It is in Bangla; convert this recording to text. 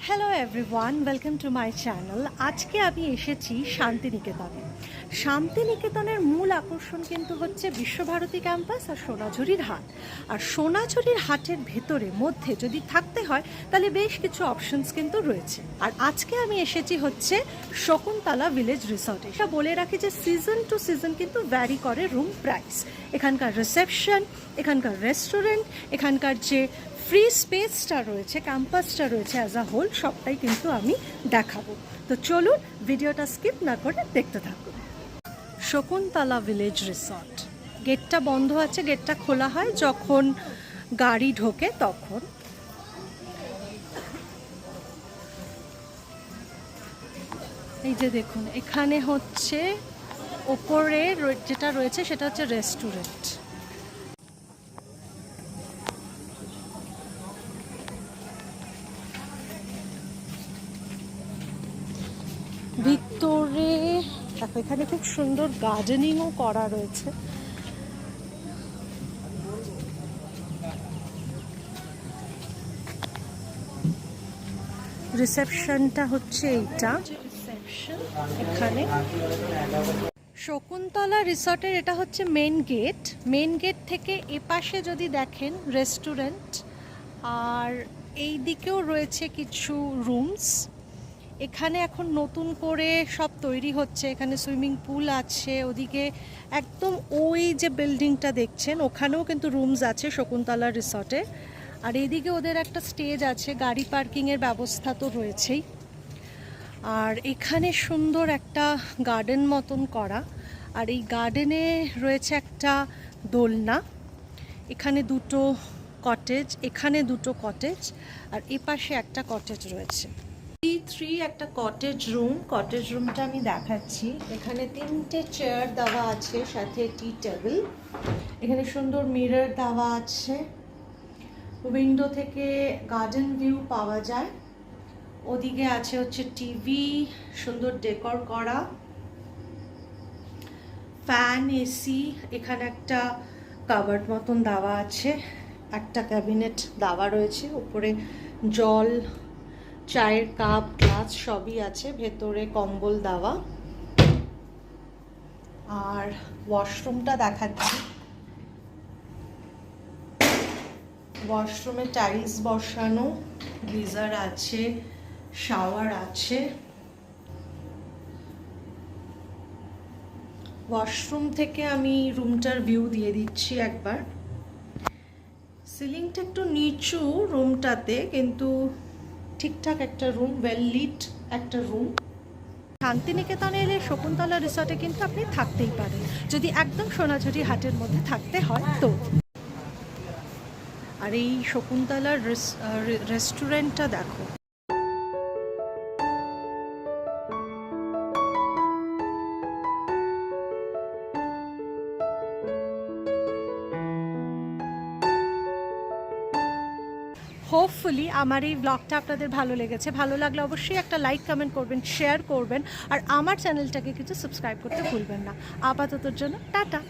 Hello everyone, welcome to my channel. আজকে আমি এসেছি শান্তিনিকেতনে। শান্তিনিকেতনের মূল আকর্ষণ কিন্তু হচ্ছে বিশ্বভারতী ক্যাম্পাস আর সোনাঝুরির হাট। আর সোনাঝুরির হাটের ভেতরে মধ্যে যদি থাকতে হয় তাহলে বেশ কিছু অপশনস কিন্তু রয়েছে। আর আজকে আমি এসেছি হচ্ছে শকুন্তলা ভিলেজ রিসর্টে। এটা বলে রাখি যে সিজন টু সিজন কিন্তু ভ্যারি করে রুম প্রাইস। এখানকার রিসেপশন, এখানকার রেস্টুরেন্ট, এখানকার যে ফ্রি স্পেসটা রয়েছে, ক্যাম্পাসটা রয়েছে অ্যাজ আ হোল, সবটাই কিন্তু আমি দেখাবো। তো চলুন ভিডিওটা স্কিপ না করে দেখতে থাকুন। শকুন্তলা ভিলেজ রিসর্ট, গেটটা বন্ধ আছে, গেটটা খোলা হয় যখন গাড়ি ঢোকে তখন। এই যে দেখুন, এখানে হচ্ছে ওপরে যেটা রয়েছে সেটা হচ্ছে রেস্টুরেন্ট। ভিতরে দেখো, এখানে খুব সুন্দর গার্ডেনিংও করা রয়েছে। রিসেপশনটা হচ্ছে এইটা, রিসেপশন এখানে। শকুন্তলা রিসর্টের এটা হচ্ছে মেন গেট। মেন গেট থেকে এপাশে যদি দেখেন রেস্টুরেন্ট, আর এই দিকেও রয়েছে কিছু রুমস। এখানে এখন নতুন করে সব তৈরি হচ্ছে, এখানে সুইমিং পুল আছে। ওদিকে একদম ওই যে বিল্ডিংটা দেখছেন ওখানেও কিন্তু রুমস আছে শকুন্তলা রিসর্টে। আর এইদিকে ওদের একটা স্টেজ আছে, গাড়ি পার্কিংয়ের ব্যবস্থা তো রয়েছেই। আর এখানে সুন্দর একটা গার্ডেন মতন করা, আর এই গার্ডেনে রয়েছে একটা দোলনা। এখানে দুটো কটেজ, এখানে দুটো কটেজ, আর এপাশে একটা কটেজ রয়েছে। থ্রি একটা কটেজ রুম। কটেজ রুমটা আমি দেখাচ্ছি। এখানে 3টে চেয়ার দেওয়া আছে, সাথে টি টেবিল। এখানে সুন্দর মিরর দেওয়া আছে। উইন্ডো থেকে গার্ডেন ভিউ পাওয়া যায়। ওদিকে আছে হচ্ছে টিভি, সুন্দর ডেকোর করা, ফ্যান, এসি। এখানে একটা কাভার্ড মতন দেওয়া আছে, একটা ক্যাবিনেট দেওয়া রয়েছে। উপরে জল, চায়ের কাপ, গ্লাস সবই আছে। ভেতরে কম্বল দেওয়া। আর ওয়াশরুমটা দেখাচ্ছি। ওয়াশরুমে টাইলস বসানো, গিজার আছে, শাওয়ার আছে। ওয়াশরুম থেকে আমি রুমটার ভিউ দিয়ে দিচ্ছি একবার। সিলিংটা একটু নিচু রুমটাতে, কিন্তু ঠিকঠাক একটা রুম, ওয়েল লিট একটা রুম। শান্তিনিকেতনে এলে শকুন্তলা রিসর্টে কিন্তু আপনি থাকতেই পারেন, যদি একদম সোনাঝুরি হাটের মধ্যে থাকতে হয় তো। আর এই শকুন্তলার রেস্টুরেন্টটা দেখো। হোপফুলি আমার এই ব্লগটা আপনাদের ভালো লেগেছে। ভালো লাগলে অবশ্যই একটা লাইক, কমেন্ট করবেন, শেয়ার করবেন, আর আমার চ্যানেলটাকে কিছু সাবস্ক্রাইব করতে ভুলবেন না। আপাততর জন্য টাটা।